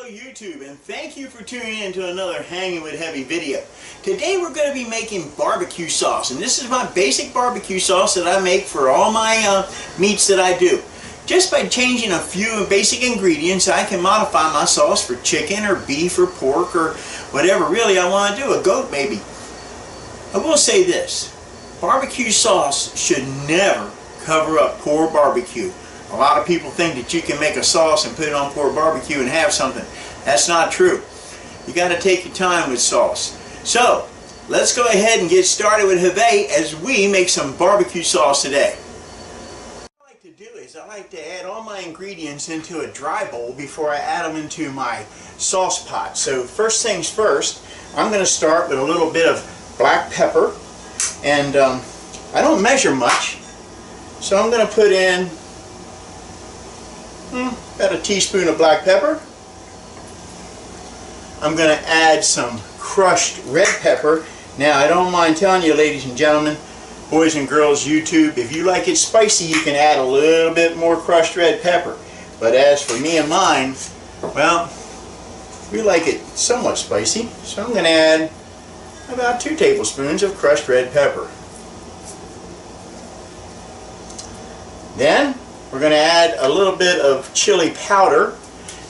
YouTube, and thank you for tuning in to another Hanging with Heavy video. Today we're going to be making barbecue sauce, and this is my basic barbecue sauce that I make for all my meats that I do. Just by changing a few basic ingredients, I can modify my sauce for chicken or beef or pork or whatever really I want to do, a goat maybe. I will say this, barbecue sauce should never cover up pork barbecue. A lot of people think that you can make a sauce and put it on pork barbecue and have something. That's not true. You got to take your time with sauce. So, let's go ahead and get started with Hervé as we make some barbecue sauce today. What I like to do is I like to add all my ingredients into a dry bowl before I add them into my sauce pot. So first things first, I'm going to start with a little bit of black pepper. And I don't measure much, so I'm going to put in about a teaspoon of black pepper. I'm going to add some crushed red pepper. Now, I don't mind telling you, ladies and gentlemen, boys and girls YouTube, if you like it spicy, you can add a little bit more crushed red pepper. But as for me and mine, well, we like it somewhat spicy, so I'm going to add about 2 tablespoons of crushed red pepper. Then we're going to add a little bit of chili powder.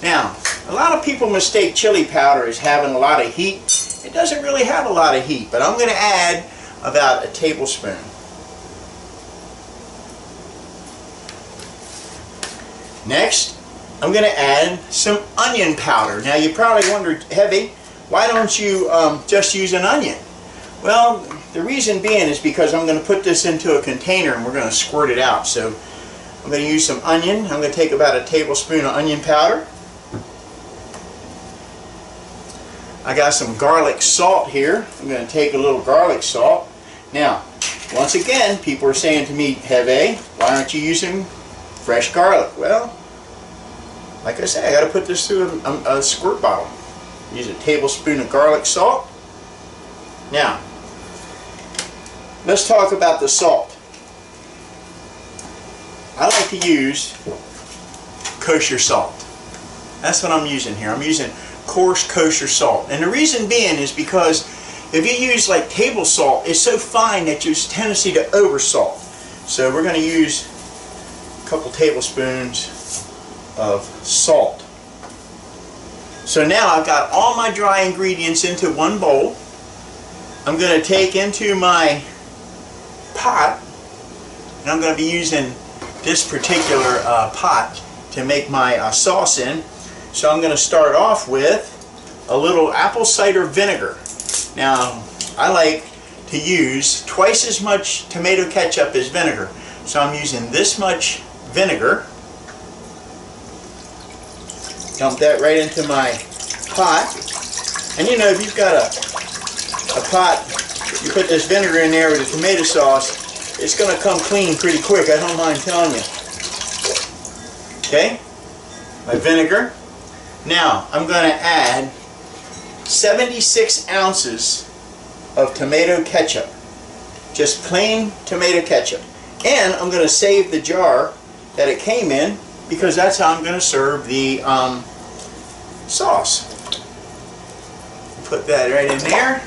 Now, a lot of people mistake chili powder as having a lot of heat. It doesn't really have a lot of heat, but I'm going to add about a tablespoon. Next, I'm going to add some onion powder. Now, you probably wondered, Heavy, why don't you just use an onion? Well, the reason being is because I'm going to put this into a container and we're going to squirt it out. So I'm going to use some onion. I'm going to take about a tablespoon of onion powder. I got some garlic salt here. I'm going to take a little garlic salt. Now, once again, people are saying to me, Hervé, why aren't you using fresh garlic? Well, like I say, I got to put this through a squirt bottle. Use a tablespoon of garlic salt. Now, let's talk about the salt. I like to use kosher salt. That's what I'm using here. I'm using coarse kosher salt. And the reason being is because if you use like table salt, it's so fine that there's a tendency to oversalt. So we're going to use a couple tablespoons of salt. So now I've got all my dry ingredients into one bowl. I'm going to take into my pot, and I'm going to be using this particular pot to make my sauce in. So I'm going to start off with a little apple cider vinegar. Now, I like to use twice as much tomato ketchup as vinegar. So I'm using this much vinegar. Dump that right into my pot. And you know, if you've got a pot, you put this vinegar in there with the tomato sauce, it's going to come clean pretty quick, I don't mind telling you. Okay, my vinegar. Now, I'm going to add 76 ounces of tomato ketchup. Just plain tomato ketchup. And I'm going to save the jar that it came in because that's how I'm going to serve the sauce. Put that right in there.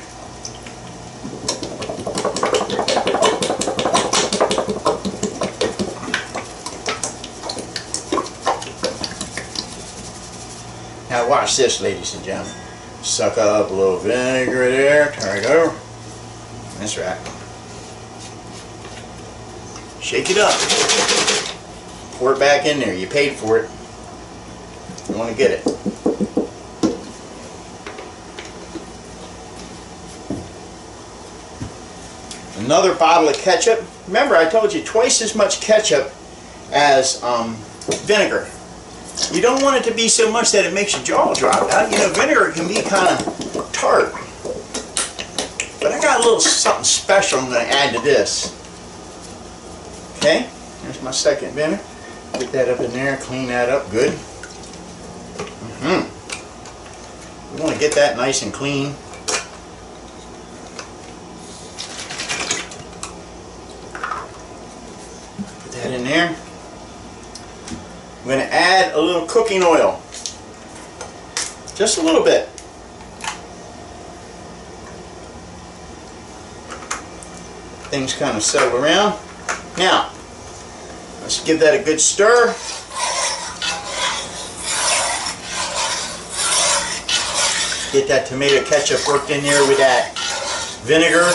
Now watch this, ladies and gentlemen. Suck up a little vinegar there, turn it over. That's right. Shake it up. Pour it back in there. You paid for it. You want to get it. Another bottle of ketchup. Remember, I told you twice as much ketchup as vinegar. You don't want it to be so much that it makes your jaw drop out. You know, vinegar can be kind of tart. But I got a little something special I'm going to add to this. Okay, there's my second vinegar. Get that up in there, clean that up good. We want to get that nice and clean. Put that in there. I'm going to add a little cooking oil. just a little bit. Things kind of settle around. Now, let's give that a good stir. Get that tomato ketchup worked in there with that vinegar.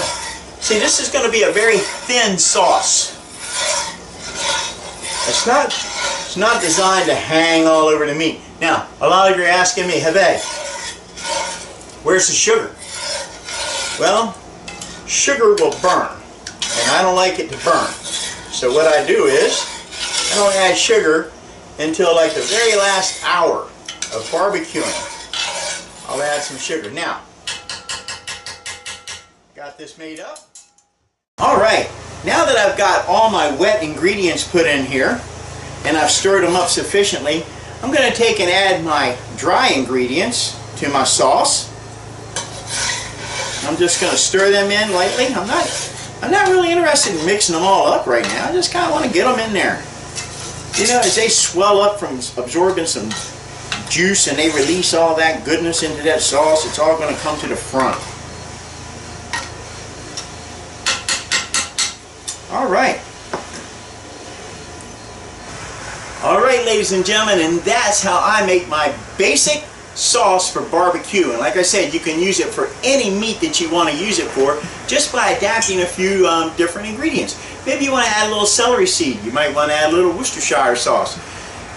See, this is going to be a very thin sauce. It's not designed to hang all over the meat. Now, a lot of you are asking me, Hervé, where's the sugar? Well, sugar will burn, and I don't like it to burn. So what I do is, I don't add sugar until like the very last hour of barbecuing. I'll add some sugar. Now, got this made up. Alright, now that I've got all my wet ingredients put in here, and I've stirred them up sufficiently, I'm going to take and add my dry ingredients to my sauce. I'm just going to stir them in lightly. I'm not really interested in mixing them all up right now. I just kind of want to get them in there. You know, as they swell up from absorbing some juice and they release all that goodness into that sauce, it's all going to come to the front. Alright. Alright, ladies and gentlemen, and that's how I make my basic sauce for barbecue. And like I said, you can use it for any meat that you want to use it for, just by adapting a few different ingredients. Maybe you want to add a little celery seed. You might want to add a little Worcestershire sauce.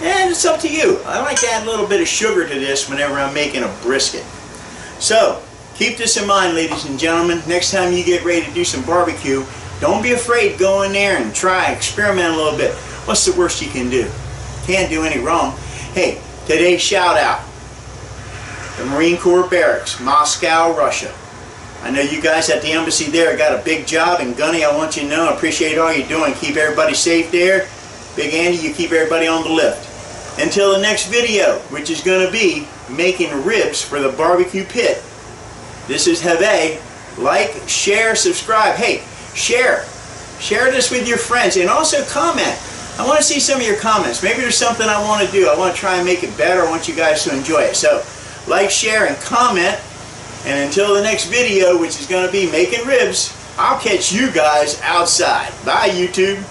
And it's up to you. I like to add a little bit of sugar to this whenever I'm making a brisket. So, keep this in mind, ladies and gentlemen. Next time you get ready to do some barbecue, don't be afraid. Go in there and try, experiment a little bit. What's the worst you can do? Can't do any wrong. Hey, today's shout out. The Marine Corps Barracks, Moscow, Russia. I know you guys at the embassy there got a big job, and Gunny, I want you to know I appreciate all you're doing. Keep everybody safe there. Big Andy, you keep everybody on the lift. Until the next video, which is going to be making ribs for the barbecue pit. This is Hervé. Like, share, subscribe. Hey, share this with your friends, and also comment. I want to see some of your comments. Maybe there's something I want to do. I want to try and make it better. I want you guys to enjoy it. So like, share, and comment. And until the next video, which is going to be making ribs, I'll catch you guys outside. Bye, YouTube.